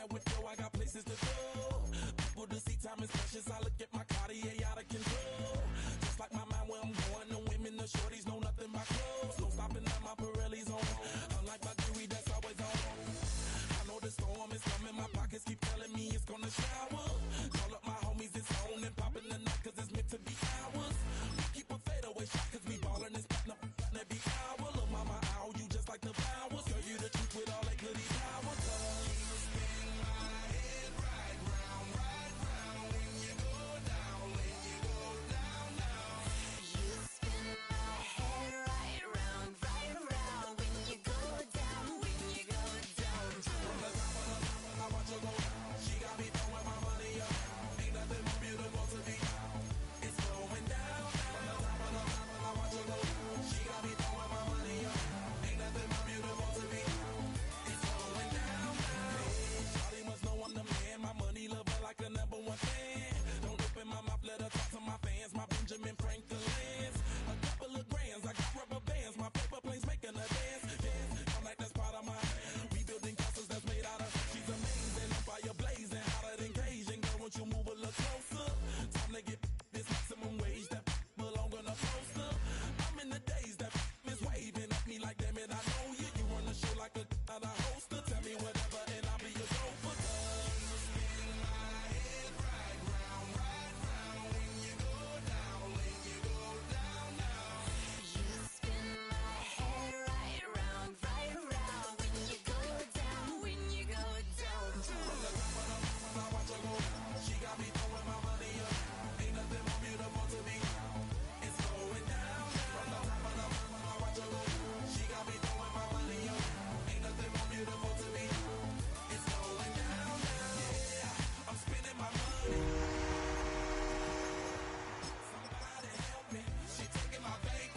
that with flow, I got places to go. People to see, time is precious. I look at my Cartier out of control. Just like my mind where I'm going, the women, the shorties know nothing but clothes. No stopping at my Pirelli's on. Unlike my jewelry that's always on. I know the storm is coming, my pockets keep telling me it's gonna shower. Call up my homies, it's on and popping the night, cause it's meant to be ours. We keep a fadeaway shot, cause we ballin' and spittin' up every hour. Look, mama, ow, you just like the flowers. Girl, you the truth with all that goody power. You spin my head right round when you go down, when you go down, down. You spin my head right round when you go down, when you go down. From the top of the top, I watch her go down. She got me throwing my money up. Ain't nothing more beautiful to me. It's going down. From the top of the top, I watch her go down. She got me throwing my money up. Ain't nothing more beautiful to me. It's going down. Shawty must know I'm the man. My money lover like a number one fan. Don't open my mouth, let her talk to my fans. My Benjamin Franklin's. A couple of grands, I got rubber bands. My paper planes making a dance. I'm like that's part of my. We building castles that's made out of. She's amazing, on fire blazing, hotter than Cajun. Girl, won't you move a little closer? Time to get this maximum wage that belong on a poster. I'm in the days that is waving at me like damn it, I know you. You run the show like a hoster. Tell me whatever and I'll be your gopher. You spin my head right round when you go down, when you go down, down. You spin my head right round when you go down, when you go down. From the top of the mountain, I watch her go down. She got me throwing my money up. Ain't nothing more beautiful to me. It's going down. From the top of the mountain, I watch her go down. She got me throwing my money up. Ain't nothing more beautiful to me. It's going down. Yeah, I'm spending my money. Somebody help me. She taking my bank.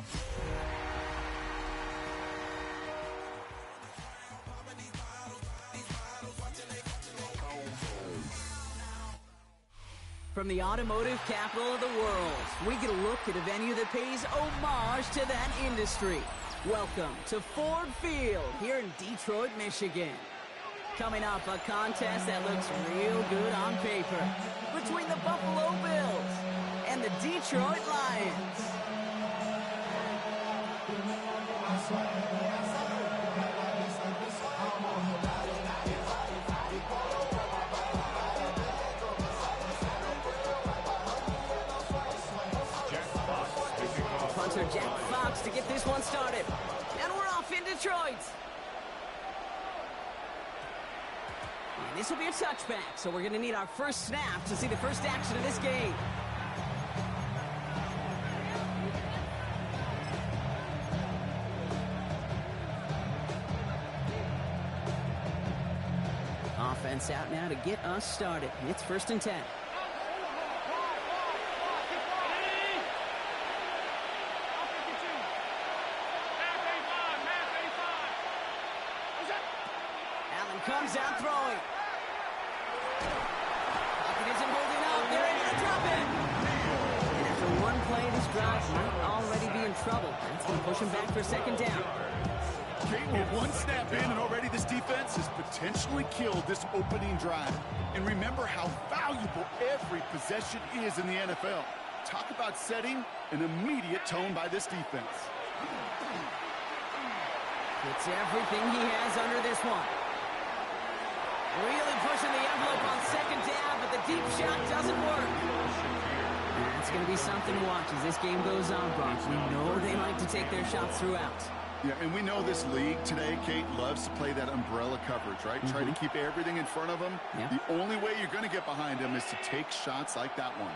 Popping these bottles, watching they. From the automotive capital of the world, we get a look at a venue that pays homage to that industry. Welcome to Ford Field here in Detroit, Michigan. Coming up, a contest that looks real good on paper between the Buffalo Bills and the Detroit Lions. Punter Jack Fox to get this one started. And we're off in Detroit. And this will be a touchback, so we're going to need our first snap to see the first action of this game. Offense out now to get us started. It's 1st and 10. Allen comes out throwing. Pocket isn't holding up. They're able to drop it. And after one play, this drive might already be in trouble. That's going to push him back for 2nd down. Kate, with one snap in and already this defense has potentially killed this opening drive. And remember how valuable every possession is in the NFL. Talk about setting an immediate tone by this defense. It's everything he has under this one. Really pushing the envelope on 2nd down, but the deep shot doesn't work. That's going to be something to watch as this game goes on, Brock. We know they like to take their shots throughout. Yeah, and we know this league today, Kate, loves to play that umbrella coverage, right? Try to keep everything in front of them. Yeah. The only way you're going to get behind them is to take shots like that one.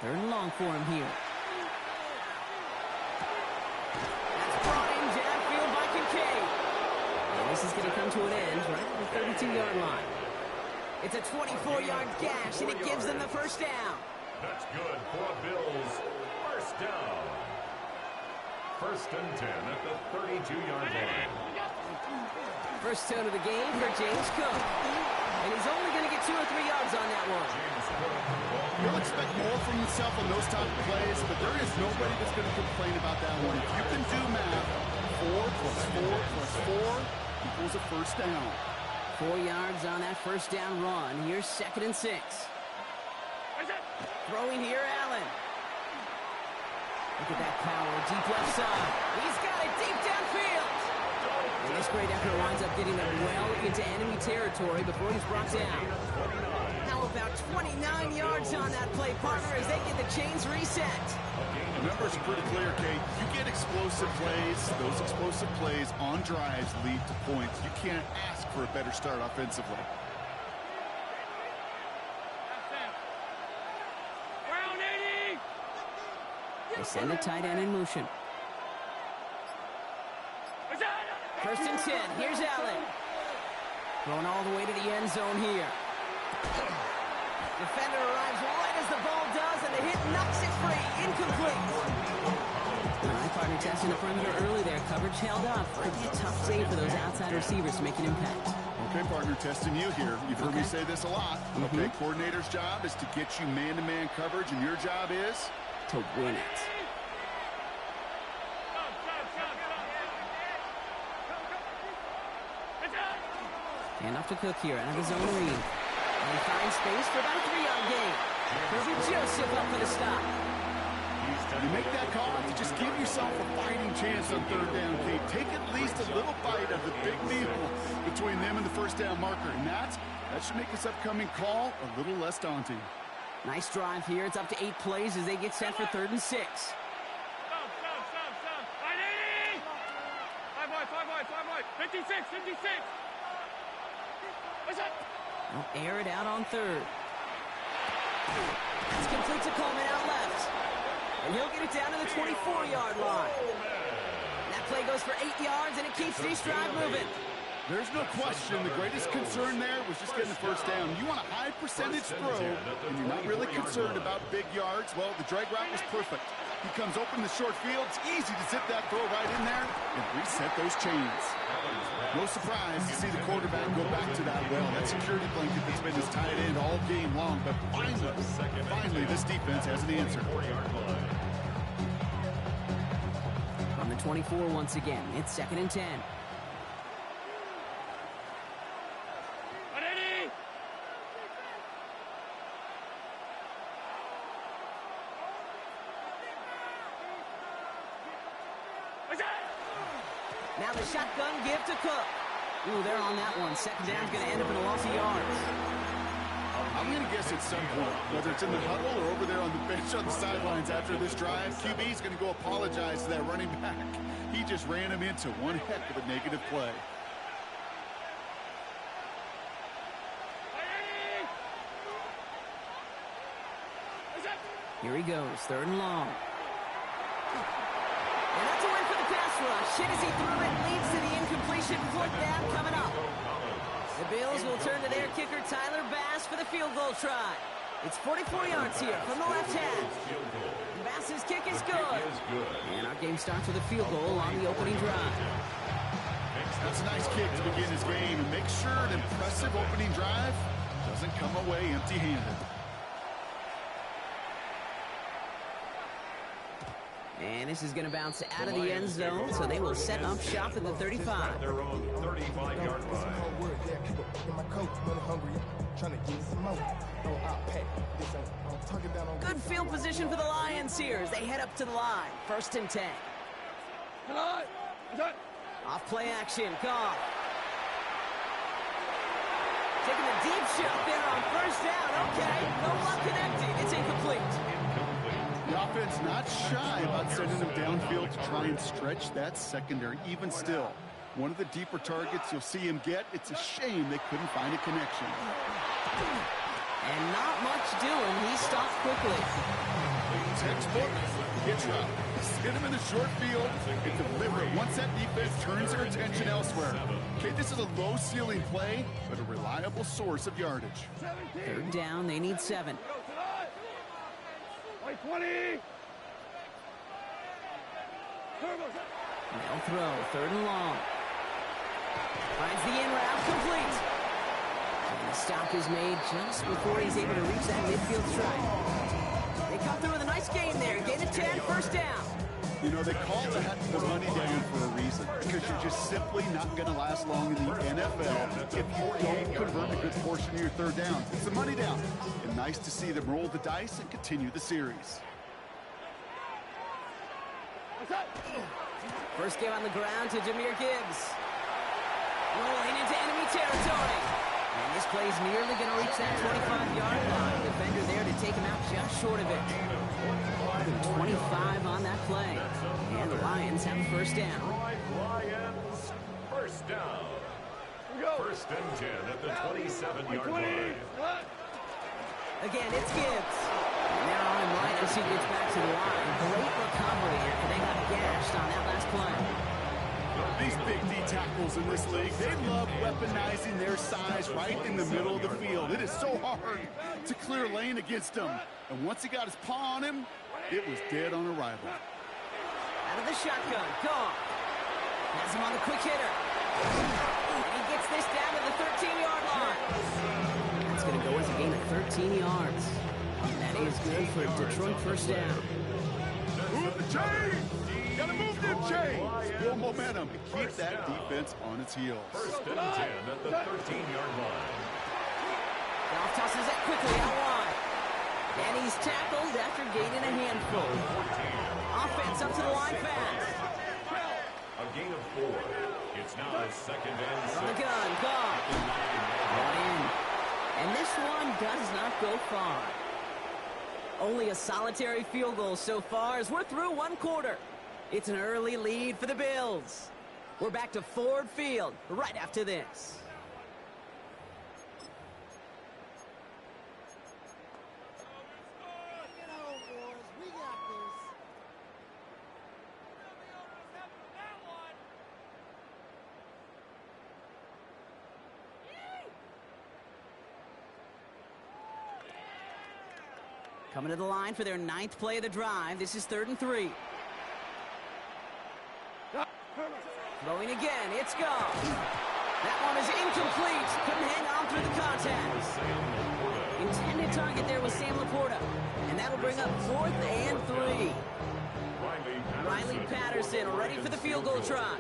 Third and long for him here. That's brought in downfield by Kincaid. And this is going to come to an end right at the 32-yard line. It's a 24-yard gash, and it gives them the first down. That's good for Bills. First down. 1st and 10 at the 32-yard line. First down of the game for James Cook. And he's only going to get 2 or 3 yards on that one. He'll expect more from himself on those type of plays, but there is nobody that's going to complain about that one. If you can do math, 4 plus 4 plus 4 equals a first down. 4 yards on that first down run. Here's 2nd and 6. Throwing here, Allen. Look at that power, deep left side. He's got it deep downfield. And this great effort winds up getting them well into enemy territory before he's brought down. How about 29 yards on that play, partner, as they get the chains reset? The numbers are pretty clear, Kate. You get explosive plays. Those explosive plays on drives lead to points. You can't ask for a better start offensively. They send the tight end in motion. 1st and 10. Here's Allen. Going all the way to the end zone here. Defender arrives right as the ball does, and the hit knocks it free. Incomplete. All right, partner, testing the perimeter early there. Coverage held up. Could be a tough save for those outside receivers to make an impact. Okay, partner, testing you here. You've heard me say this a lot. Okay, coordinator's job is to get you man-to-man coverage, and your job is? To win it. Hand off to Cook here, out of the zone read. And he finds space for about a 3-yard gain. Kirby Joseph up for the stop. You make that call to just give yourself a fighting chance on 3rd down, Kate. Take at least a little bite of the big meal between them and the first down marker. And that should make this upcoming call a little less daunting. Nice drive here. It's up to 8 plays as they get set for 3rd and 6. Stop. 580! 5 wide. 56. What's up? They'll air it out on 3rd. That's complete to Coleman out left. And he'll get it down to the 24-yard line. That play goes for 8 yards, and it keeps this drive moving. There's no question the greatest concern there was just getting the first down. You want a high percentage throw, and you're not really concerned about big yards. Well, the drag route was perfect. He comes open the short field. It's easy to zip that throw right in there and reset those chains. No surprise to see the quarterback go back to that well. That security blanket that's been his tight end all game long. But finally, this defense has an answer. On the 24 once again, it's 2nd and 10. Now the shotgun give to Cook. Ooh, they're on that one. 2nd down's going to end up in a loss of yards. I'm going to guess at some point, whether it's in the huddle or over there on the bench on the sidelines after this drive, QB's going to go apologize to that running back. He just ran him into one heck of a negative play. Here he goes, 3rd and long. And that's a win for the pass rush. Shit as he threw it, leads to the incompletion. Foot down coming up. The Bills will turn to their kicker, Tyler Bass, for the field goal try. It's 44 yards here from the left half. Bass's kick is good. And our game starts with a field goal on the opening drive. That's a nice kick to begin his game, and make sure an impressive opening drive doesn't come away empty-handed. And this is going to bounce out of the end zone, so they will set up shop at the 35. Their own 35-yard line. Good field position for the Lions here as they head up to the line. 1st and 10. Off play action, Goff. Taking a deep shot there on 1st down. Okay, no luck connecting. It's incomplete. The offense not shy about sending them downfield to try and stretch that secondary. Even still, one of the deeper targets you'll see him get. It's a shame they couldn't find a connection. And not much doing. He stopped quickly. Textbook hitch route. Hit him in the short field and deliver it once that defense turns their attention elsewhere. Okay, this is a low-ceiling play, but a reliable source of yardage. 3rd down, they need 7. 20! They'll throw, 3rd and long. Finds the in route, complete. And the stop is made just before he's able to reach that midfield strike. They come through with a nice You know, they call that the money down for a reason, because you're just simply not going to last long in the NFL if you don't convert a good portion of your third downs. It's the money down. And nice to see them roll the dice and continue the series. First game on the ground to Jahmyr Gibbs. Rolling into enemy territory. And this play's nearly going to reach that 25-yard line. Defender there to take him out just short of it. 25 on that play. And the Lions have a first down. Lions, first down. First and 10 at the 27-yard line. Again, it's Gibbs. And now on him right as he gets back to the line. Great recovery after they got gashed on that last play. These big D tackles in this league, they love weaponizing their size right in the middle of the field. It is so hard to clear lane against them. And once he got his paw on him, it was dead on arrival. Out of the shotgun, Goff. Has him on the quick hitter. And he gets this down to the 13-yard line. That's going to go as a gain of 13 yards. And that is good for a Detroit first down. Move the chain! Gotta move them chains! Build momentum and keep that defense on its heels. First and 10 at the 13-yard line. Goff tosses it quickly out wide. And he's tackled after gaining a handful. Offense up to the line fast. A gain of 4. It's now a second and 6. From the gun, Goff. Brought in. And this one does not go far. Only a solitary field goal so far as we're through one quarter. It's an early lead for the Bills. We're back to Ford Field right after this. Coming to the line for their 9th play of the drive. This is 3rd and 3. Throwing again, it's Goff. That one is incomplete. Couldn't hang on through the contact. Intended target there was Sam Laporta. And that'll bring up 4th and 3. Riley Patterson ready for the field goal try.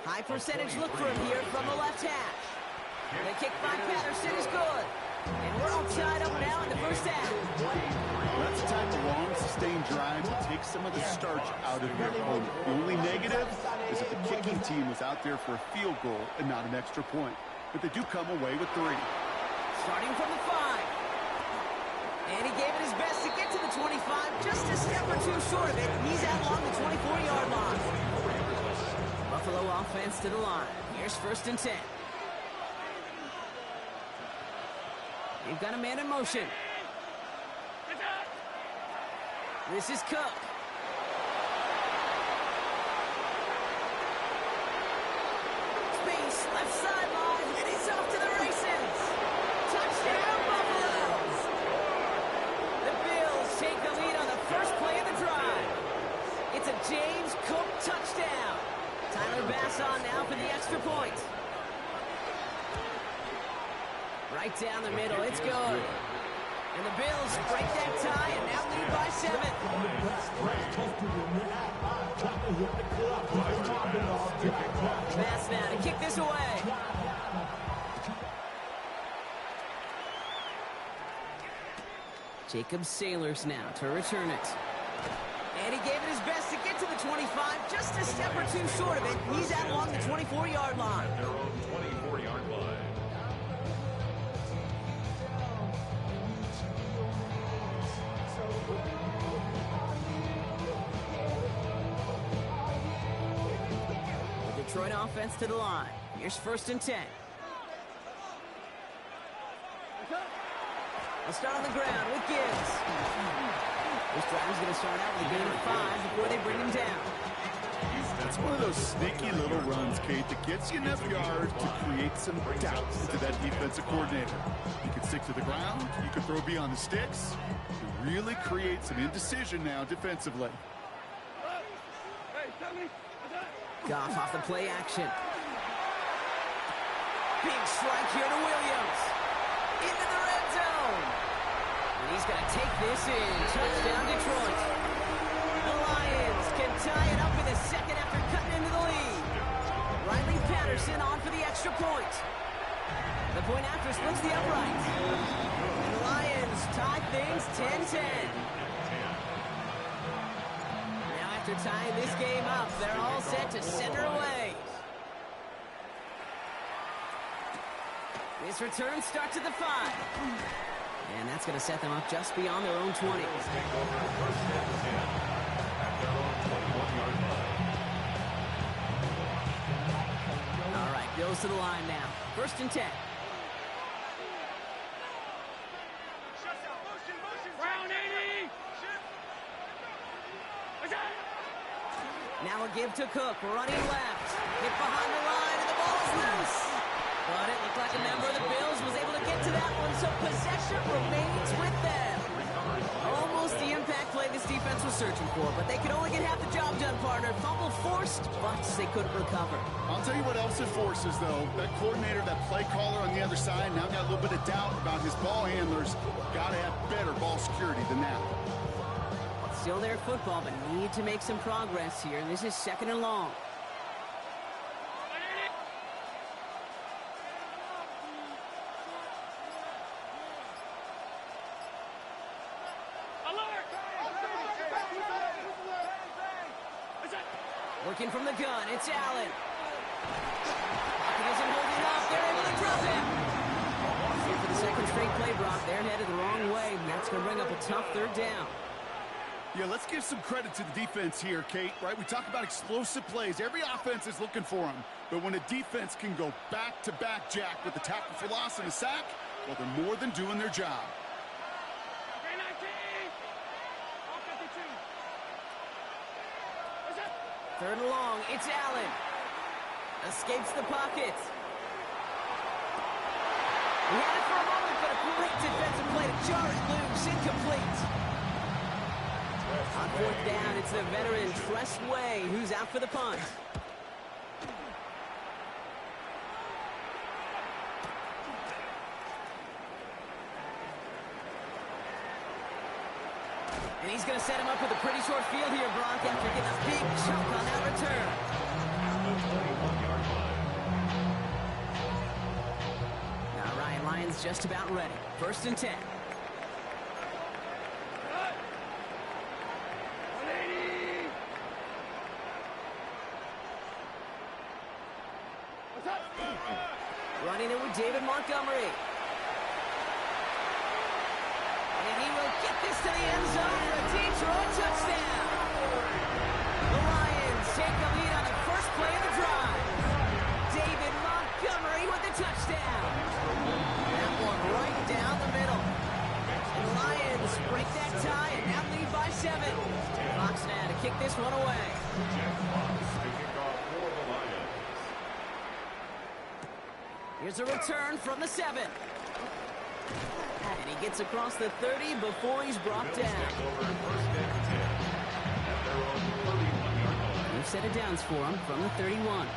High percentage look for him here from the left hash. The kick by Patterson is good. And we're all tied up now in the first half. That's the type of long, sustained drive to take some of the starch out of your opponent. The only negative is that the kicking team was out there for a field goal and not an extra point. But they do come away with 3. Starting from the 5. And he gave it his best to get to the 25. Just a step or two short of it. He's out along the 24-yard line. Buffalo offense to the line. Here's 1st and 10. They've got a man in motion. This is Cook. Space, left sideline, and he's off to the races. Touchdown, Buffalo! The Bills take the lead on the first play of the drive. It's a James Cook touchdown. Tyler Bass on now for the extra point. Right down the middle, it's good. And the Bills break that tie and now lead by 7. Bass now to kick this away. Jacob Sailors now to return it. And he gave it his best to get to the 25. Just a step or two short of it. He's out along the 24-yard line. Their own 24-yard line. Detroit offense to the line. Here's 1st and 10. They'll start on the ground with Gibbs. This drive's going to start out with a gain of 5 before they bring him down. That's one of those sneaky little runs, Kate, that gets you enough yards to create some doubt into that defensive coordinator. You can stick to the ground, you can throw beyond the sticks, and really create some indecision now defensively. Goff off the play action. Big strike here to Williams. Into the red zone. And he's going to take this in. Touchdown, Detroit. The Lions can tie it up After tying this game up, they're all set to send her away. This return starts at the 5. And that's going to set them up just beyond their own 20. Take over first and 10 at their own 21-yard line. All right, goes to the line now. First and 10. Round 80. Now a give to Cook, running left. Hit behind the line, and the ball is loose. But it looked like a member of the Bills was able to get to that one, so possession remains with them. Almost the impact play this defense was searching for, but they could only get half the job done, partner. Fumble forced, but they couldn't recover. I'll tell you what else it forces, though. That coordinator, that play caller on the other side, now got a little bit of doubt about his ball handlers. Got to have better ball security than that. Still their football, but need to make some progress here. This is second and long. Working from the gun, it's Allen. Pocket isn't holding up. They're able to drop him. Here for the second straight play, Brock. They're headed the wrong way, and that's going to bring up a tough third down. Yeah, let's give some credit to the defense here, Kate, right? We talk about explosive plays. Every offense is looking for them. But when a defense can go back-to-back, Jack, with a tackle for loss and a sack, well, they're more than doing their job. Third and long, it's Allen. Escapes the pocket. He had it for a moment, but a great defensive play to jar it loose. Incomplete. On fourth down, it's the veteran Tress Way who's out for the punt. And he's going to set him up with a pretty short field here, Brock, after getting a big chunk on that return. Now Ryan Lyons just about ready. First and 10. Running it with David Montgomery. And he will get this to the end zone for a Detroit touchdown. The Lions take the lead on the first play of the drive. David Montgomery with the touchdown. That one right down the middle. The Lions break that tie and now lead by 7. Fox now to kick this one away. Here's a return from the 7. And he gets across the 30 before he's brought down. New set of downs for him from the 31.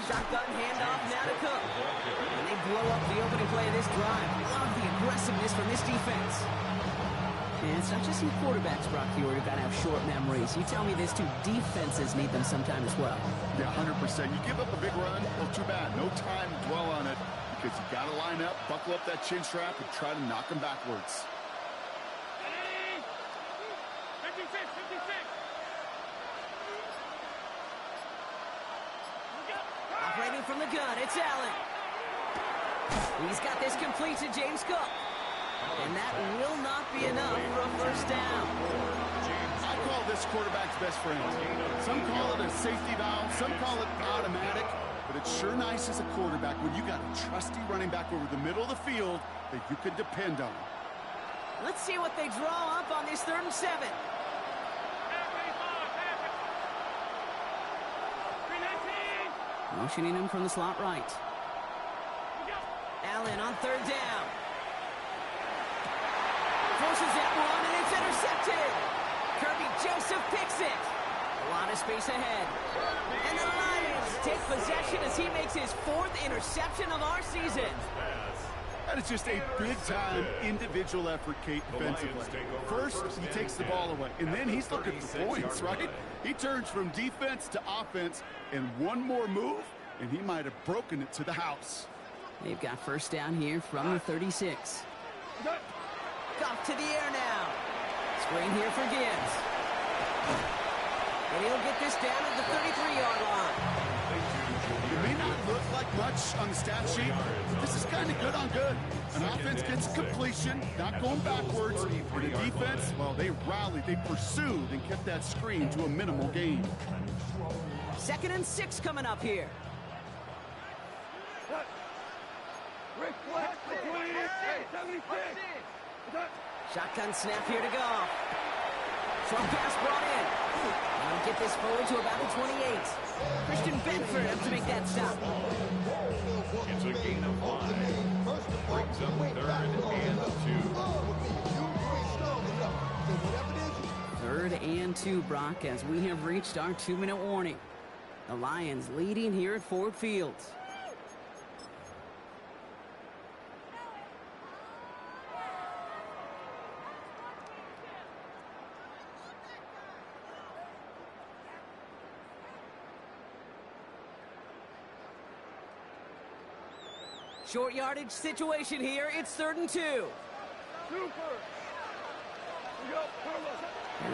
Shotgun handoff now to Cook. And they blow up the opening play of this drive. Love the aggressiveness from this defense. And it's not just some quarterbacks, Brock, who got to have short memories. You tell me this too, defenses need them sometime as well. Yeah, 100%. You give up a big run, well, too bad. No time to dwell on it because you got to line up, buckle up that chin strap, and try to knock them backwards. 56, 56. Operating from the gun, it's Allen. He's got this complete to James Cook. And that will not be enough for a first down. I call this quarterback's best friend. Some call it a safety valve, some call it automatic, but it's sure nice as a quarterback when you got a trusty running back over the middle of the field that you can depend on. Let's see what they draw up on this 3rd and 7. Motioning him from the slot right. Allen on 3rd down. Forces that one, and it's intercepted. Kirby Joseph picks it. A lot of space ahead. And the Lions take possession as he makes his 4th interception of our season. That is just a big-time individual effort, Kate, defensively. First, he takes the ball away, and then he's looking for points, right? He turns from defense to offense, and one more move, and he might have broken it to the house. They've got first down here from the 36. Off to the air now. Screen here for Gibbs. And he'll get this down at the 33-yard line. It may not look like much on the stat sheet, but this is kind of good on good. An offense gets a completion, not going backwards. And the defense, well, they rallied, they pursued, and kept that screen to a minimal gain. 2nd and 6 coming up here. Shotgun snap here to go. Short pass brought in. Now get this forward to about the 28. Christian Benford up to make that stop. It's a gain of 5. Brings up 3rd and 2. 3rd and 2, Brock, as we have reached our 2-minute warning. The Lions leading here at Ford Field. Short yardage situation here. It's 3rd and 2. Here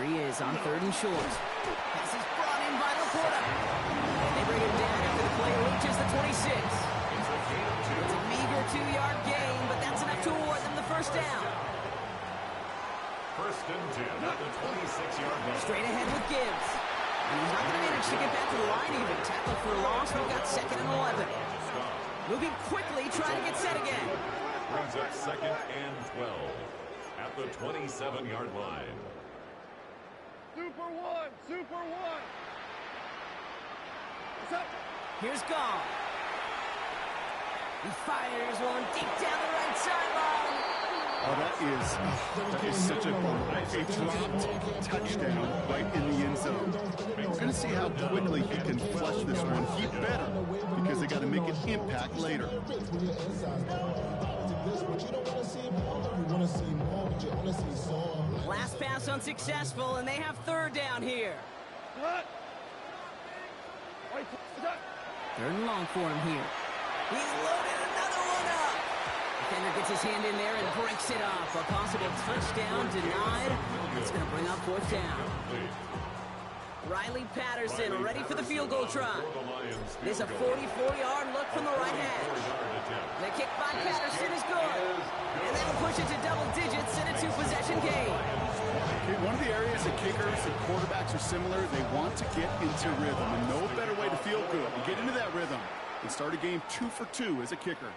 he is on 3rd and short. Pass is brought in by Laporta. And they bring him down after the play reaches the 26. It's a meager 2-yard gain, but that's enough to award them the first down. 1st and 10 at the 26-yard line. Straight ahead with Gibbs. And he's not going to manage to get back to the line even. Tackle for a loss. We've got 2nd and 11. Moving quickly, trying to get set again. Brings up 2nd and 12 at the 27-yard line. Super one! Super one! What's up? Here's Gall. He fires one deep down the right sideline. Oh, that is such a dropped touchdown right in the end zone. We're going to see how quickly he can flush this one. He better, because they got to make an impact later. Last pass unsuccessful, and they have 3rd down here. What? 3rd and long for him here. He's loaded another one up. Defender gets his hand in there and breaks it off. A possible touchdown denied. It's going to bring up 4th down. Riley Patterson ready for the field goal try. There's a 44-yard look from the right hash. The kick by Patterson is good. And that'll push it to double digits in a 2-possession game. Okay, one of the areas that kickers and quarterbacks are similar, they want to get into rhythm. And no better way to feel good and get into that rhythm and start a game 2 for 2 as a kicker.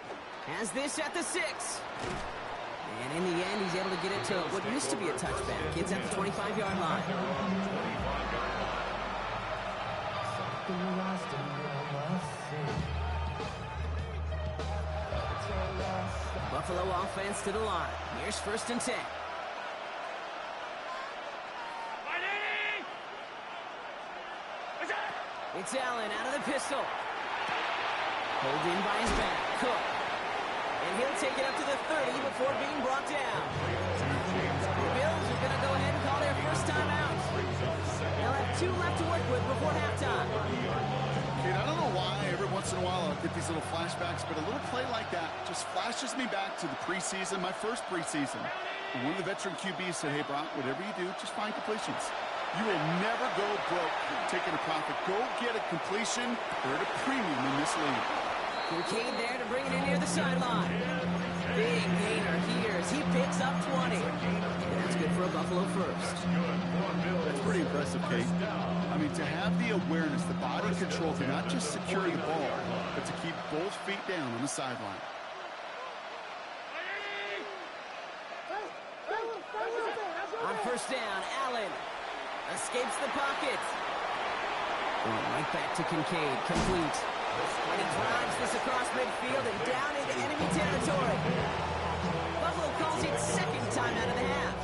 Has this at the 6. And in the end, he's able to get it to what used to be a touchback. It's at the 25-yard line. Buffalo offense to the line. Here's 1st and 10. It's Allen out of the pistol. Pulled in by his back. Cook. And he'll take it up to the 30 before being brought down. The Bills are going to go ahead and call their first timeout. They'll have 2 left to work with before halftime. Kate, I don't know why every once in a while I'll get these little flashbacks, but a little play like that just flashes me back to the preseason, my first preseason. And one of the veteran QBs said, hey, Brock, whatever you do, just find completions. You will never go broke taking a profit. Go get a completion. They're at a premium in this league. Kincaid there to bring it in near the sideline. Big gainer here as he picks up 20. And that's good for a Buffalo first. That's pretty impressive, Kate. I mean, to have the awareness, the body control to not just secure the ball, but to keep both feet down on the sideline. On first down, Allen escapes the pocket. Going right back to Kincaid, complete. And he drives this across midfield and down into enemy territory. Buffalo calls it 2nd time out of the half.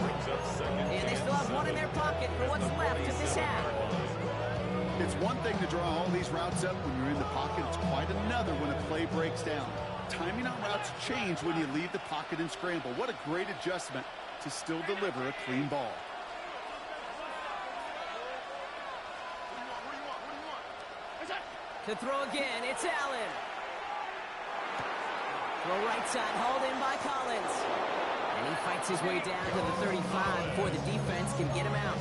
And they still have 1 in their pocket for what's left of this half. It's one thing to draw all these routes up when you're in the pocket. It's quite another when a play breaks down. Timing on routes change when you leave the pocket and scramble. What a great adjustment to still deliver a clean ball. To throw again, it's Allen. Throw right side, hauled in by Collins. And he fights his way down to the 35 before the defense can get him out.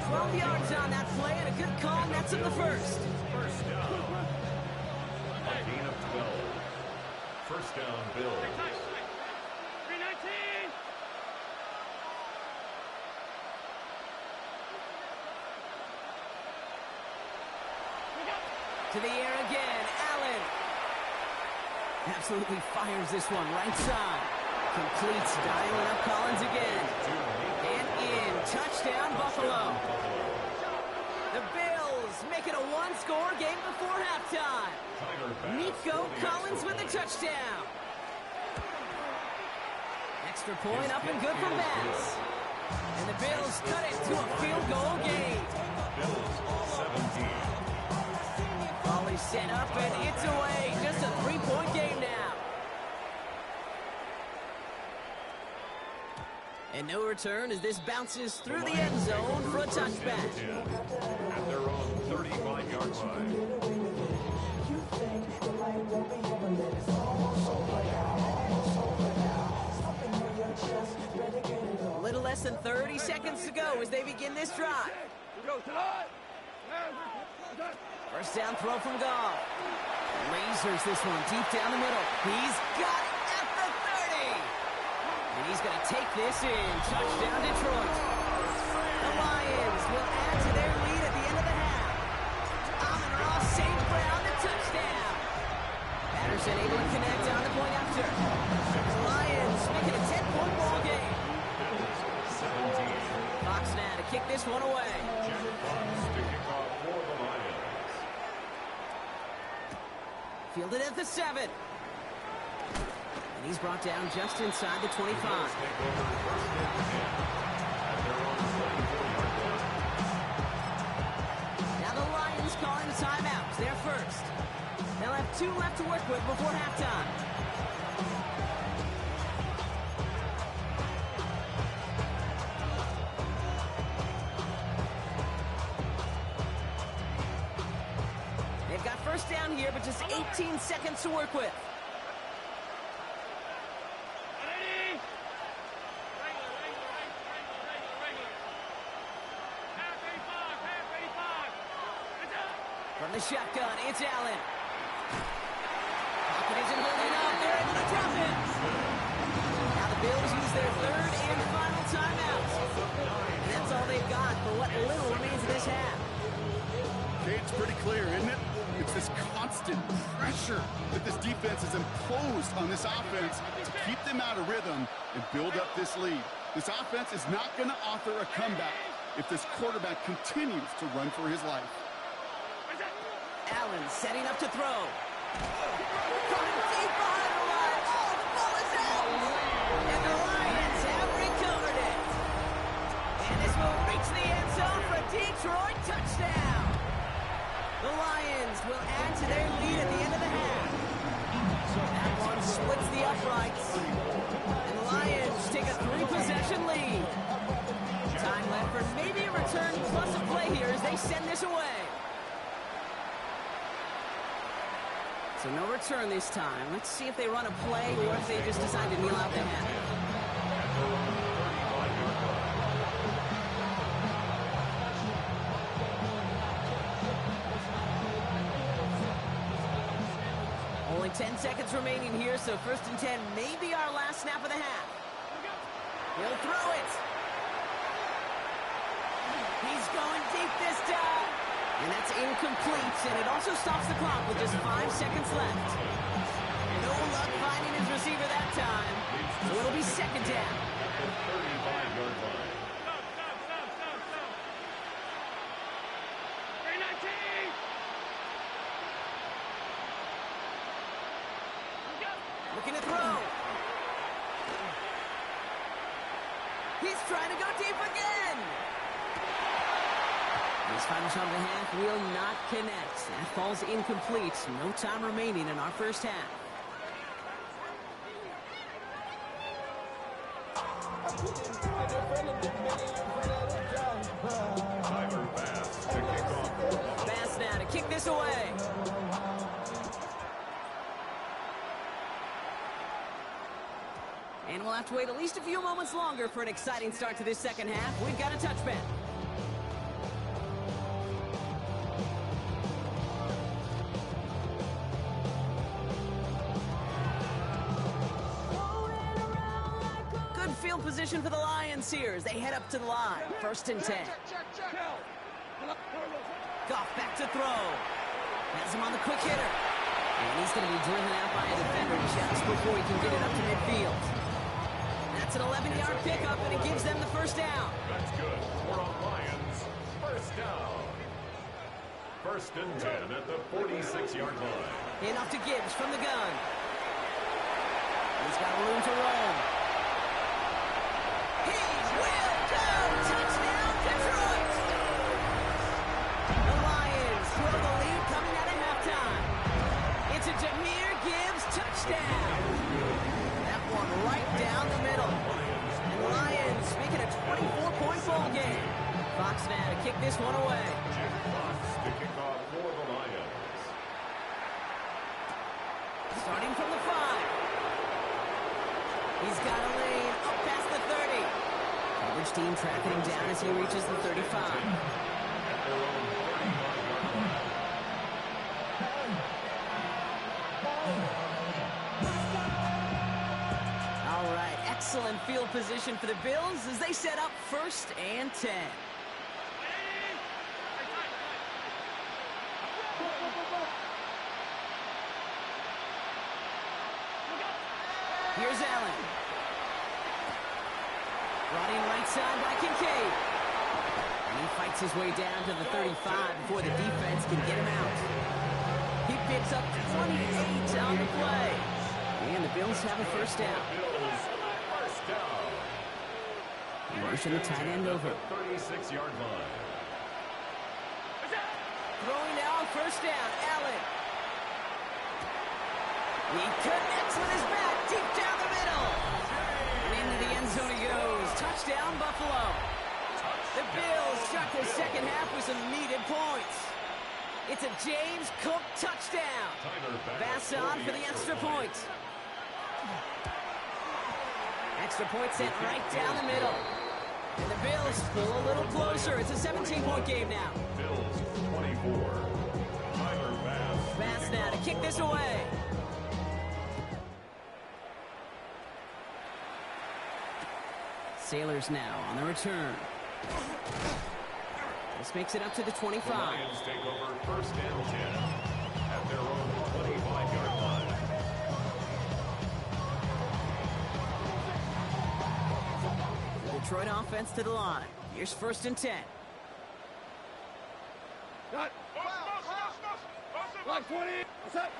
12 yards on that play and a good call, nets him the first. First down. A gain of 12. First down, Bills. 319. To the air again, Allen. Absolutely fires this one, right side. Completes, dialing up Collins again. And in, touchdown Buffalo. The Bills make it a one-score game before halftime. Nico Collins with the touchdown. Extra point up and good for Bass. And the Bills cut it to a field goal game. Bills 17. Ball is set up and it's away. Just a three-point game now. And no return as this bounces through the end zone for a touchback. At their own 35-yard line. A little less than 30 seconds to go as they begin this drive. Go tonight. First down throw from Goff. Lasers this one deep down the middle. He's got it at the 30. And he's going to take this in. Touchdown Detroit. The Lions will add to their lead at the end of the half. Amon-Ra St. Brown, the touchdown. Patterson able to connect on the point after. The Lions making a 10-point ball game. 17. Fox now to kick this one away. Jack Fox to kick off for the Lions. Fielded at the 7. And he's brought down just inside the 25. Take over first and 10 at their own 34-yard line. Now the Lions calling the timeouts. They're first. They'll have 2 left to work with before halftime. They've got first down here, but just 18 seconds to work with. From the shotgun, it's Allen. Pocket isn't holding up. They're able to drop it. Now the Bills use their third and final timeout. And that's all they've got for what little remains of this half. Okay, it's pretty clear, isn't it? It's this constant pressure that this defense has imposed on this offense to keep them out of rhythm and build up this lead. This offense is not going to author a comeback if this quarterback continues to run for his life. Allen setting up to throw. Coming deep behind the line. Oh, the ball is out. And the Lions have recovered it. And this will reach the end zone for a Detroit touchdown. The Lions will add to their lead at the end of the half. That one splits the uprights. And the Lions take a 3-possession lead. Time left for maybe a return plus a play here as they send this away. So no return this time. Let's see if they run a play or if they just decide to kneel out the half. Only 10 seconds remaining here, so first and 10 may be our last snap of the half. He'll throw it. He's going deep this time. And that's incomplete, and it also stops the clock with just 5 seconds left. No luck finding his receiver that time, so it'll be second down. At the 35-yard line. Stop. 319. Looking to throw. He's trying to go deep again. His final shot of the half will not connect. That falls incomplete. No time remaining in our first half. Tyler Bass to kick off. Bass now to kick this away. And we'll have to wait at least a few moments longer for an exciting start to this second half. We've got a touchback. Good field position for the Lions here as they head up to the line. 1st and 10. Goff back to throw. Has him on the quick hitter. And he's going to be driven out by a defender just before he can get it up to midfield. That's an 11-yard pickup, and it gives them the first down. That's good. 4 on Lions. First down. 1st and 10 at the 46-yard line. Enough to Gibbs from the gun. He's got room to roam. He will go! Touchdown, Detroit! The Lions throw the lead coming out of halftime. It's a Jahmyr Gibbs touchdown. That one right down the middle. And the Lions making a 24-point ball game. Fox now to kick this one away. Jim Fox to kick off for the Lions. Starting from the 5. He's got a lane up past the 30. Coverage team tracking him down as he reaches the 35. At their own 35-yard line. All right, excellent field position for the Bills as they set up 1st and 10. Here's Allen. Brought in right side by Kincaid. And he fights his way down to the 35 before the defense can get him out. He picks up 28 on the play. And the Bills have a first down. Bills, first down. Motion the tight end over. 36-yard line. Throwing now, first down. Allen. He connects with his back deep down the middle. And into the end zone he goes. Touchdown, Buffalo. The Bills start the second half with some needed points. It's a James Cook touchdown. Bass on for the extra point. Extra point sent right down the middle. And the Bills pull a little closer. It's a 17-point game now. Bills 24. Tyler Bass. Bass now to kick this away. Sailors now on the return. This makes it up to the 25. The Lions take over 1st and 10 at their own 25-yard line. The Detroit offense to the line. Here's 1st and 10. Block 20. What's up?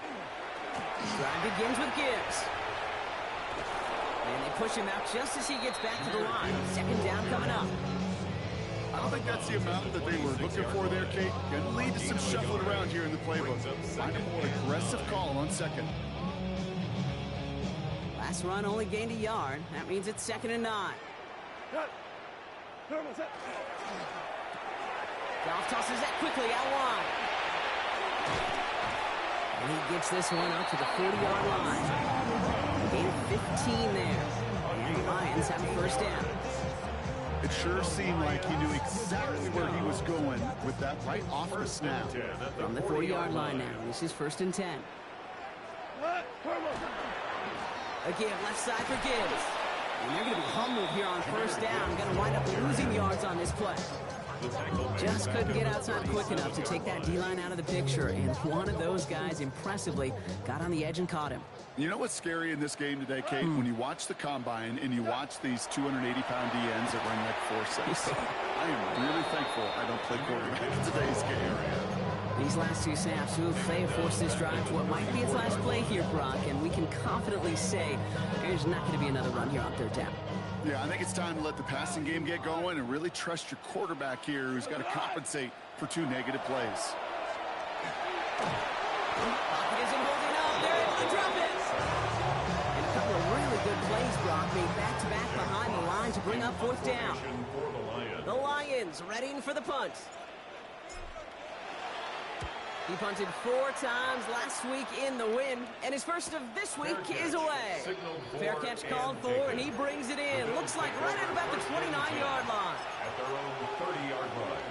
Drive begins with Gibbs. And they push him out just as he gets back to the line. 2nd down coming up. I don't think that's the amount that they were looking for there, Kate. Going to lead to some shuffling around here in the playbook. Find a more aggressive call on 2nd. Last run only gained a yard. That means it's 2nd and 9. Goff tosses that quickly out wide. And he gets this one out to the 40-yard line. Gain of 15 there. And the Lions have a first down. It sure seemed like he knew exactly where he was going with that right off the snap. From the 40-yard line now. This is 1st and 10. Again, left side for Gibbs. And they're going to be humbled here on 1st down. Going to wind up losing yards on this play. Just couldn't get outside quick enough to take that D-line out of the picture. And one of those guys impressively got on the edge and caught him. You know what's scary in this game today, Kate? When you watch the combine and you watch these 280-pound DNs that run like 4.6. I am really thankful I don't play quarterback in today's game. These last 2 snaps, they have forced this drive to what might be its last play here, Brock, and we can confidently say there's not going to be another run here on 3rd down. Yeah, I think it's time to let the passing game get going and really trust your quarterback here who's got to compensate for 2 negative plays. Pocket isn't holding up. They're able to drop it. And a couple of really good plays, Brock, made back-to-back behind the line to bring up 4th down. For the Lions. The Lions readying for the punt. He punted 4 times last week in the win, and his first of this week is away. Fair catch called for, and he brings it in. Looks like right at about the 29-yard line. At their own 30-yard line.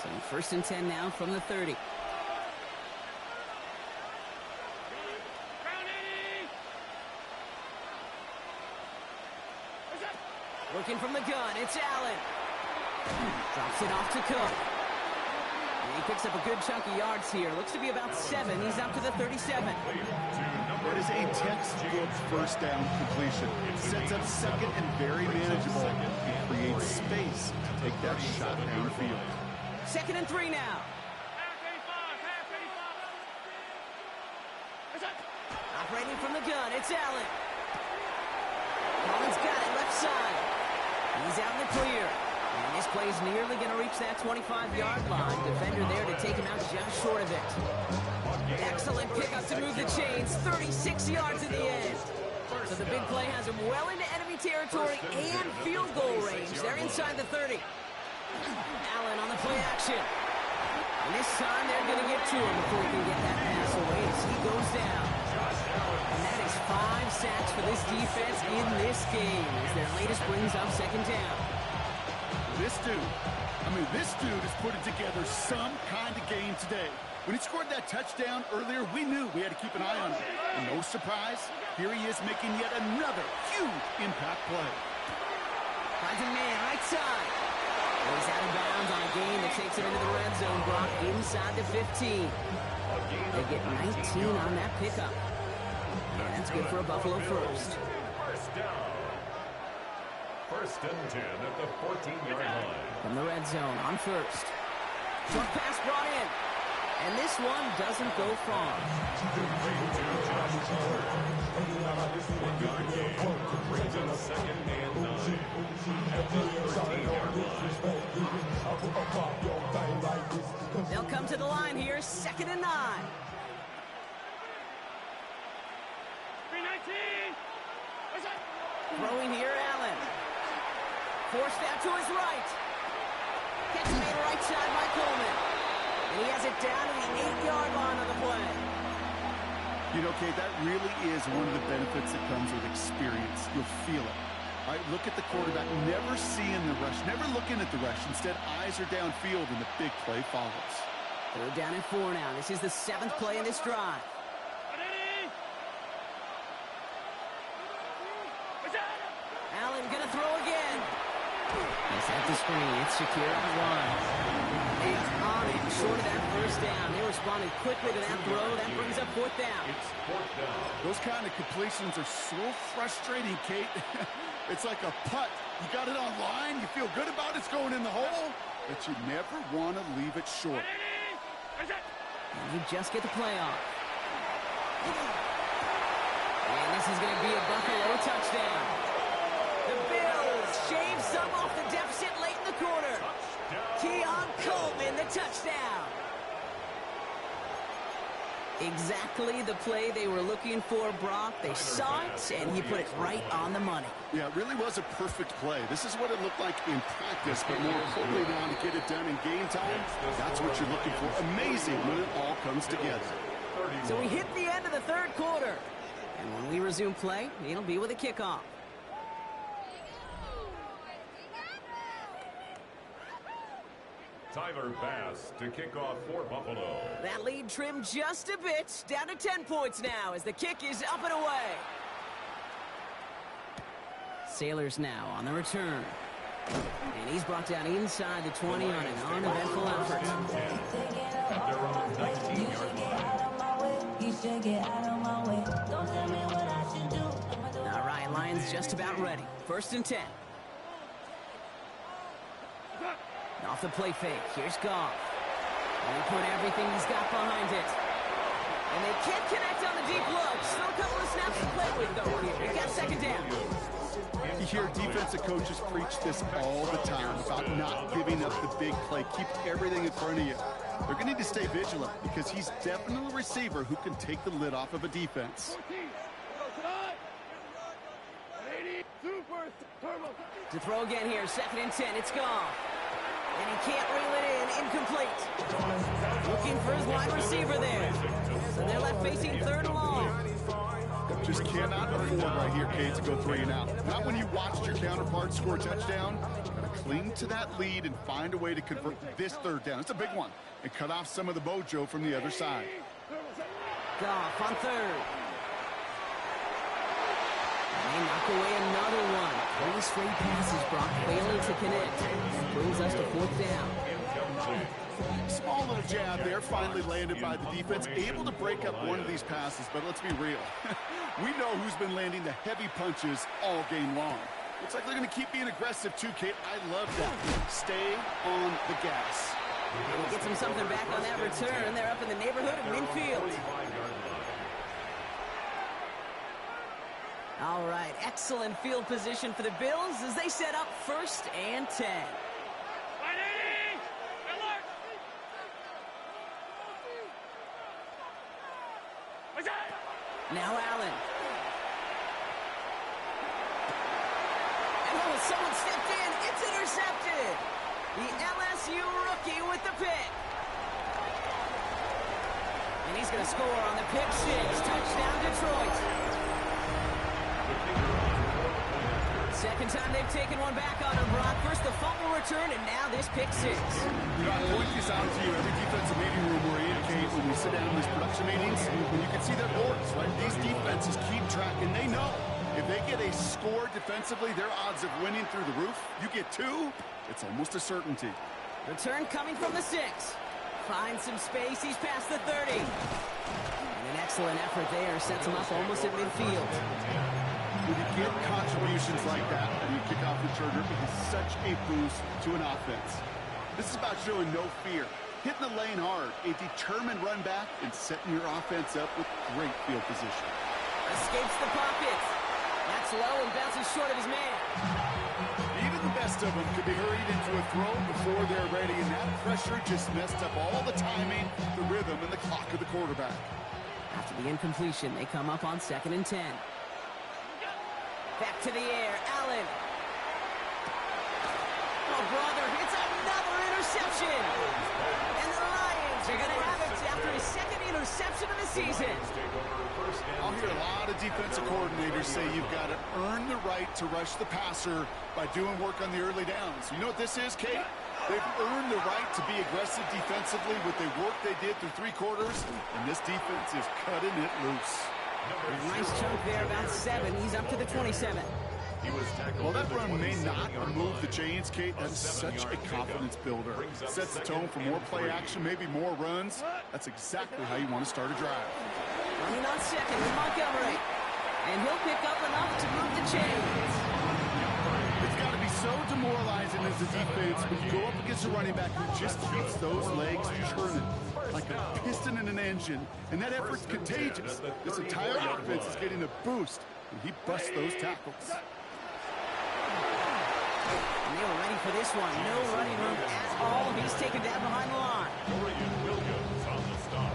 So first and 10 now from the 30. Working from the gun, it's Allen. Drops it off to Cook. And he picks up a good chunk of yards here. Looks to be about 7. He's up to the 37. That is a textbook first down completion. Sets up second and very manageable. It creates space to take that shot downfield. Second and 3 now. Operating from the gun, it's Allen. Collins got it left side. He's out in the clear. And this play is nearly going to reach that 25-yard line. Defender there to take him out just short of it. Excellent pickup to move the chains. 36 yards in the end. So the big play has him well into enemy territory and field goal range. They're inside the 30. Allen on the play action. And this time they're going to get to him before he can get that pass away as he goes down. And that is 5 sacks for this defense in this game as their latest brings up second down. This dude is putting together some kind of game today. When he scored that touchdown earlier, we knew we had to keep an eye on him. And no surprise, here he is making yet another huge impact play. Finds a man right side. He's out of bounds on a gain that takes him into the red zone. Brock inside the 15. They get 19 on that pickup. And that's good for a Buffalo first. First down. First and 10 at the 14-yard line. From the red zone on first. Short pass brought in. And this one doesn't go far. Brings in second and 9 at the 13-yard line. They'll come to the line here, second and 9. 319. Throwing here, Allen. Forced out to his right. Catch made right side by Coleman. And he has it down to the 8-yard line of the play. You know, Kate, that really is one of the benefits that comes with experience. You'll feel it. All right, look at the quarterback, never seeing the rush, never looking at the rush. Instead, eyes are downfield, and the big play follows. They're down at 4 now. This is the 7th play in this drive. Allen gonna throw again. He's at the screen. It's Shakir on the line. They are on it, short of that first down. They responded quickly to that throw. That brings up 4th down. It's 4th down. Those kind of completions are so frustrating, Kate. It's like a putt. You got it on line. You feel good about it's going in the hole, but you never want to leave it short. And you just get the play off. And this is going to be a Buffalo touchdown. The Bills shave some off the deficit late in the quarter. Keon Coleman, the touchdown. Exactly the play they were looking for, Brock. They saw it, and he put it right on the money. Yeah, it really was a perfect play. This is what it looked like in practice, but more importantly now to get it done in game time, that's what you're looking for. Amazing when it all comes together. So we hit the end of the 3rd quarter. And when we resume play, it'll be with a kickoff. Tyler Bass to kick off for Buffalo. That lead trimmed just a bit, down to 10 points now as the kick is up and away. Sailors now on the return. And he's brought down inside the 20 on an uneventful effort. At their own 19-yard line. All right, Lions just about ready. First and 10. Off the play fake, here's Goff. And he put everything he's got behind it. And they can't connect on the deep look. Still a couple of snaps to play with, though, here. We got second down. You hear defensive coaches preach this all the time about not giving up the big play. Keep everything in front of you. They're going to need to stay vigilant because he's definitely a receiver who can take the lid off of a defense. To throw again here, second and 10. It's Goff. And he can't reel it in. Incomplete. Looking for his wide receiver there. So they're left facing third and long. Just cannot afford right here, Kate, to go 3 and out. Not when you watched your counterpart score a touchdown. Gotta cling to that lead and find a way to convert this third down. It's a big one. And cut off some of the mojo from the other side. Goff on third. And they knock away another one. 3 straight passes, Brock failing to connect. That brings us to fourth down. Small little jab there, finally landed by the defense. Able to break up one of these passes, but let's be real. We know who's been landing the heavy punches all game long. Looks like they're going to keep being aggressive too, Kate. I love that. Stay on the gas. And he gets him something back on that return. They're up in the neighborhood of midfield. All right, excellent field position for the Bills as they set up 1st and 10. Now Allen. And oh, someone stepped in. It's intercepted. The LSU rookie with the pick. And he's going to score on the pick 6. Touchdown, Detroit. Second time they've taken one back on him, Brock. First the fumble return, and now this pick 6. You know, I point this out to you every defensive meeting room we're in, Kate, when we sit down in these production meetings, and you can see their boards, right? These defenses keep track, and they know if they get a score defensively, their odds of winning through the roof. You get 2, it's almost a certainty. Return coming from the 6. Finds some space. He's past the 30. And an excellent effort there. Sets him up almost at midfield. When you get contributions like that and you kick off returner, it is such a boost to an offense. This is about showing no fear, hitting the lane hard, a determined run back, and setting your offense up with great field position. Escapes the pocket. That's low and bounces short of his man. Even the best of them could be hurried into a throw before they're ready, and that pressure just messed up all the timing, the rhythm, and the clock of the quarterback. After the incompletion, they come up on 2nd and 10. Back to the air, Allen. Oh, brother, it's another interception. And the Lions are going to have it after his 2nd interception of the season. I'll hear a lot of defensive coordinators say you've got to earn the right to rush the passer by doing work on the early downs. You know what this is, Kate? They've earned the right to be aggressive defensively with the work they did through 3 quarters, and this defense is cutting it loose. A nice chunk there, about 7. He's up to the 27. Well, that run may not remove the chains, Kate. That's such a confidence builder. Sets the tone for more play action, maybe more runs. That's exactly how you want to start a drive. Running on 2nd with Montgomery. And he'll pick up enough to move the chains. It's got to be so demoralizing as a defense when you go up against a running back who just keeps those legs churning like a piston in an engine, and that effort's contagious. This entire offense is getting a boost, and he busts those tackles. And they were ready for this one. No running room at all. He's taken down behind the line. Dorian Williams on the stop.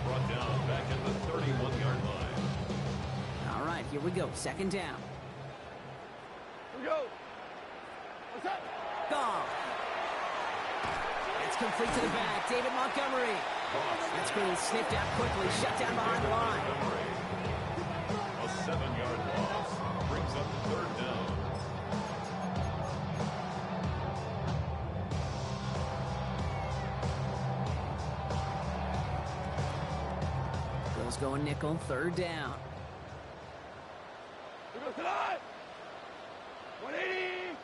Brought down back at the 31-yard line. All right, here we go. 2nd down. Here we go. What's up? Goff. It's complete to the back. David Montgomery. That's being sniffed out quickly. Shut down behind the line. A 7-yard loss brings up 3rd down. Bills going nickel. 3rd down. Here goes tonight. 180.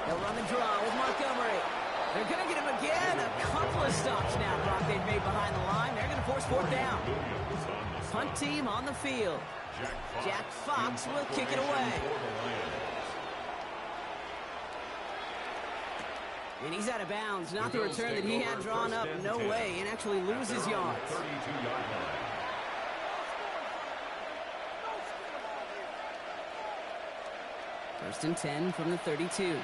They'll run the draw with Montgomery. They're going to get him again. A couple of stops now, Brock, they've made behind the line. They're going to force 4th down. Punt team on the field. Jack Fox will kick it away. And he's out of bounds. Not the return that he had drawn up. No way. And actually loses yards. 32-yard line. First and 10 from the 32.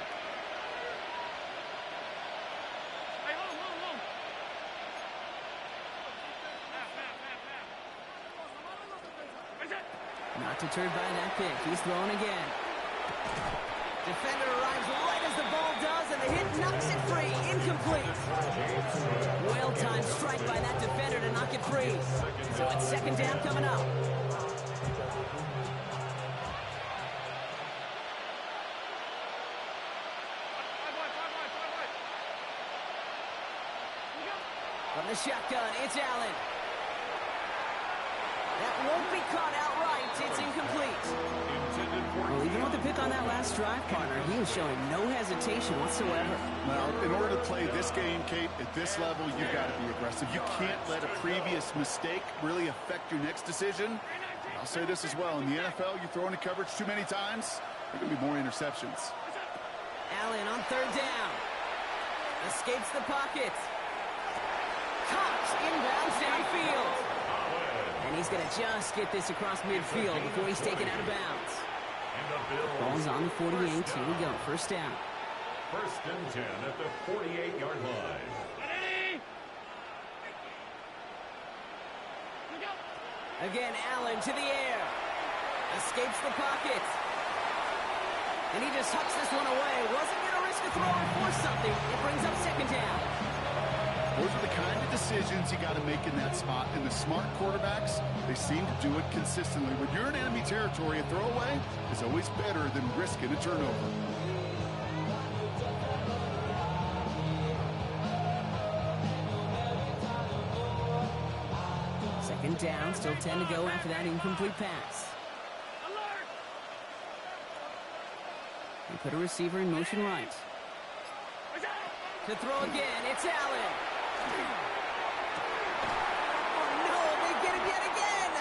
Not deterred by that pick. He's throwing again. Defender arrives right as the ball does, and the hit knocks it free. Incomplete. Well-timed strike by that defender to knock it free. So it's second down coming up. From the shotgun, it's Allen. That won't be caught outright. It's incomplete. Well, even with the pick on that last drive, partner, he was showing no hesitation whatsoever. Well, in order to play this game, Kate, at this level, you've got to be aggressive. You can't let a previous mistake really affect your next decision. I'll say this as well. In the NFL, you throw into coverage too many times, there can be more interceptions. Allen on third down. Escapes the pocket. Caught inbounds downfield. And he's going to just get this across midfield before he's taken out of bounds. Ball's on the 48. Here we go. First down. First and 10 at the 48-yard line. Again, Allen to the air. Escapes the pocket. And he just hucks this one away. Wasn't going to risk a throw and force something. It brings up second down. Those are the kind of decisions you got to make in that spot. And the smart quarterbacks, they seem to do it consistently. When you're in enemy territory, a throwaway is always better than risking a turnover. Second down, still 10 to go after that incomplete pass. They put a receiver in motion right. To throw again, it's Allen. Oh no, they get him yet again!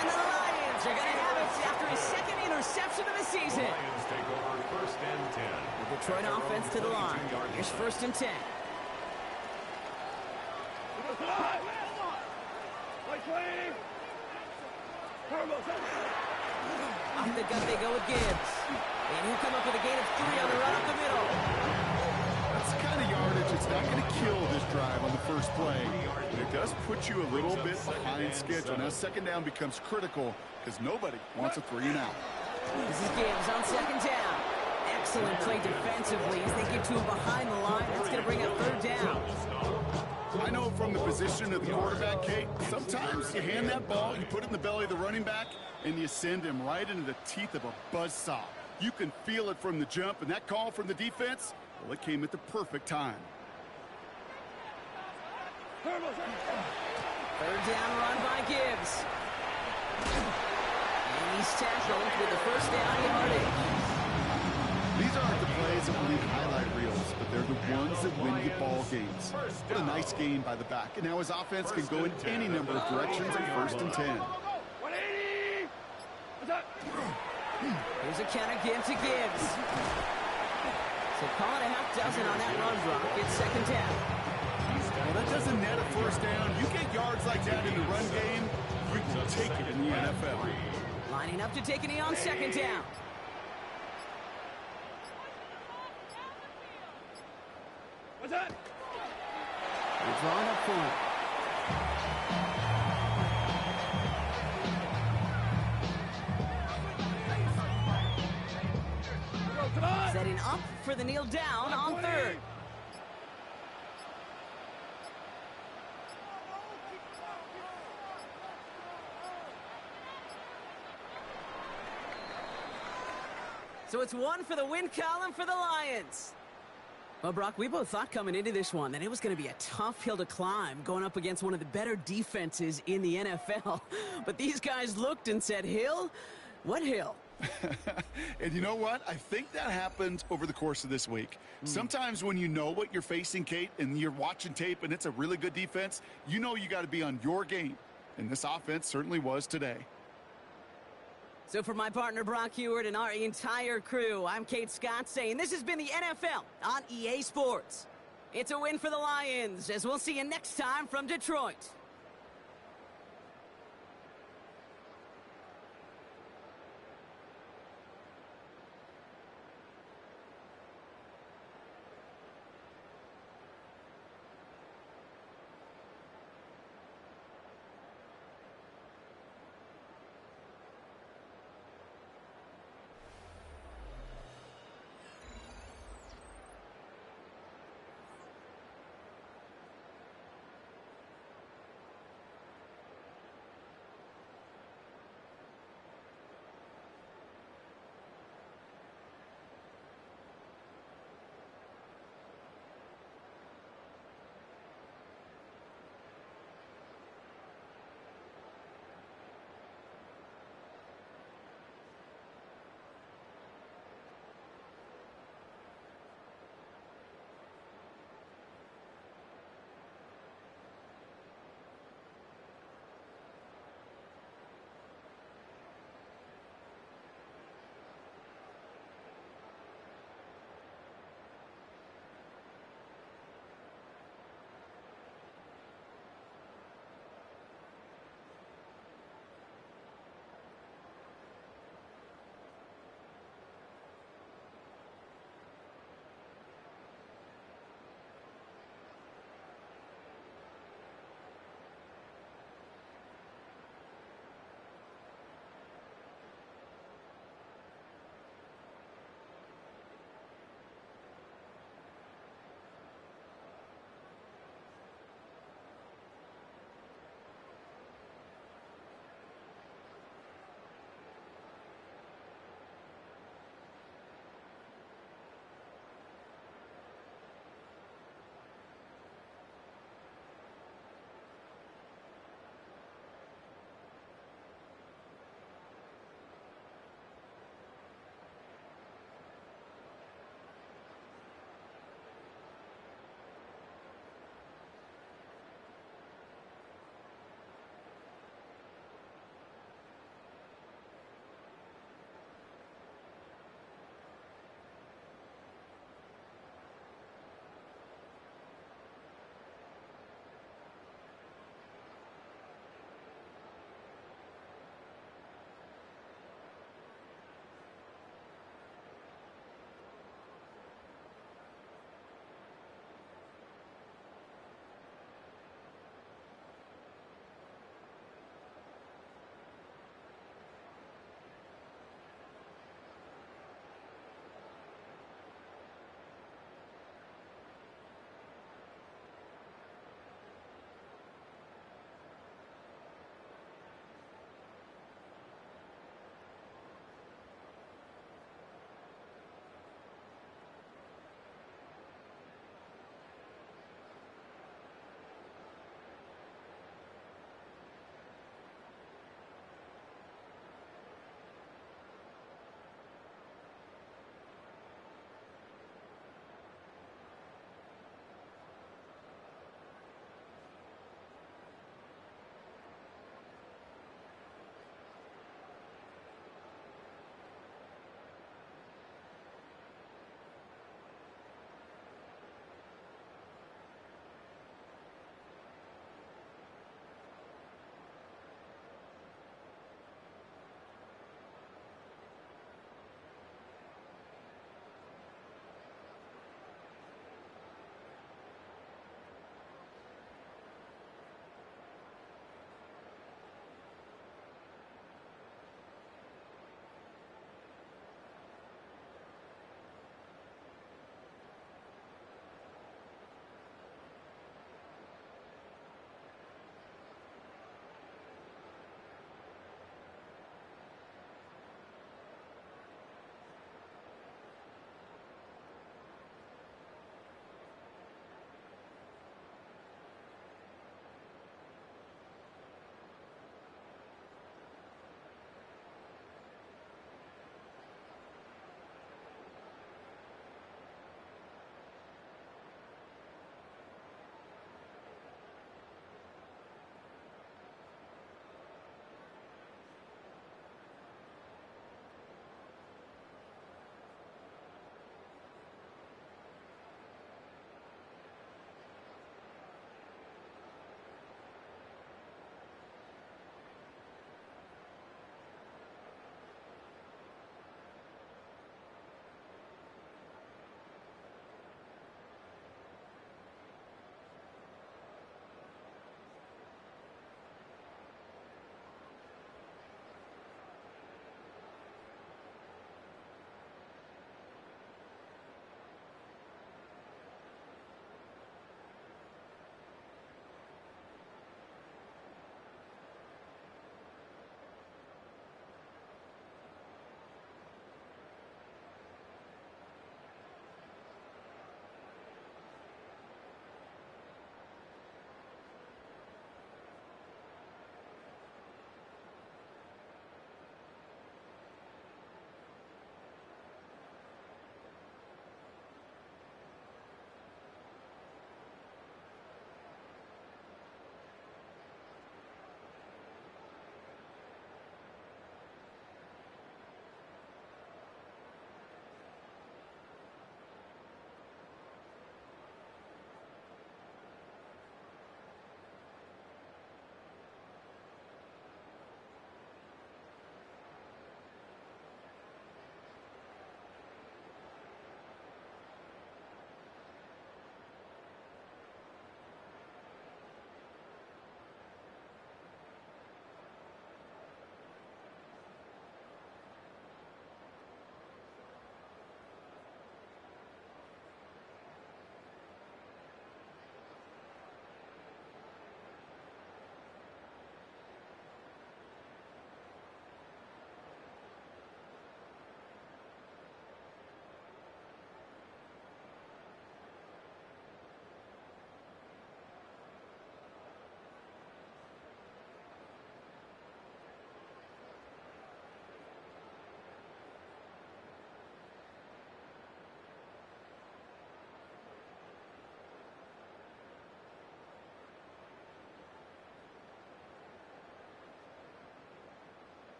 And the Lions are going to have it after his second interception of the season. Lions take over first and 10. The Detroit offense to the line. Here's first and 10. Off the gut they go with Gibbs. And he'll come up with a gain of 3 on the run up the middle. That's the kind of yardage that's not going to kill this drive on the first play. But it does put you a little bit behind schedule. Now second down becomes critical because nobody wants a 3-and-out. This is Gibbs on second down. Excellent play defensively as they get to him behind the line. That's going to bring up third down. I know from the position of the quarterback, Kate, sometimes you hand that ball, you put it in the belly of the running back, and you send him right into the teeth of a buzzsaw. You can feel it from the jump, and that call from the defense, well, it came at the perfect time. Third down run by Gibbs. And he's tackled with the first down yardage. These aren't the plays that we need highlight reels, but they're the ones that win you ball games. What a nice game by the back. And now his offense can go in any number of directions at first and 10. Here's a counter give to Gibbs. So call it a half dozen on that run block. It's second down. Well, that doesn't net a first down. You get yards like that in the run game, you can take it in the NFL. Lining up to take a knee on second down. What's that? They're drawing up for him. Setting up for the kneel down on third. So it's one for the win column for the Lions. Well, Brock, we both thought coming into this one that it was going to be a tough hill to climb going up against one of the better defenses in the NFL. But these guys looked and said, Hill? What hill? And you know what? I think that happened over the course of this week. Sometimes when you know what you're facing, Kate, and you're watching tape and it's a really good defense, you know you got to be on your game. And this offense certainly was today. So for my partner, Brock Huard, and our entire crew, I'm Kate Scott saying this has been the NFL on EA Sports. It's a win for the Lions, as we'll see you next time from Detroit.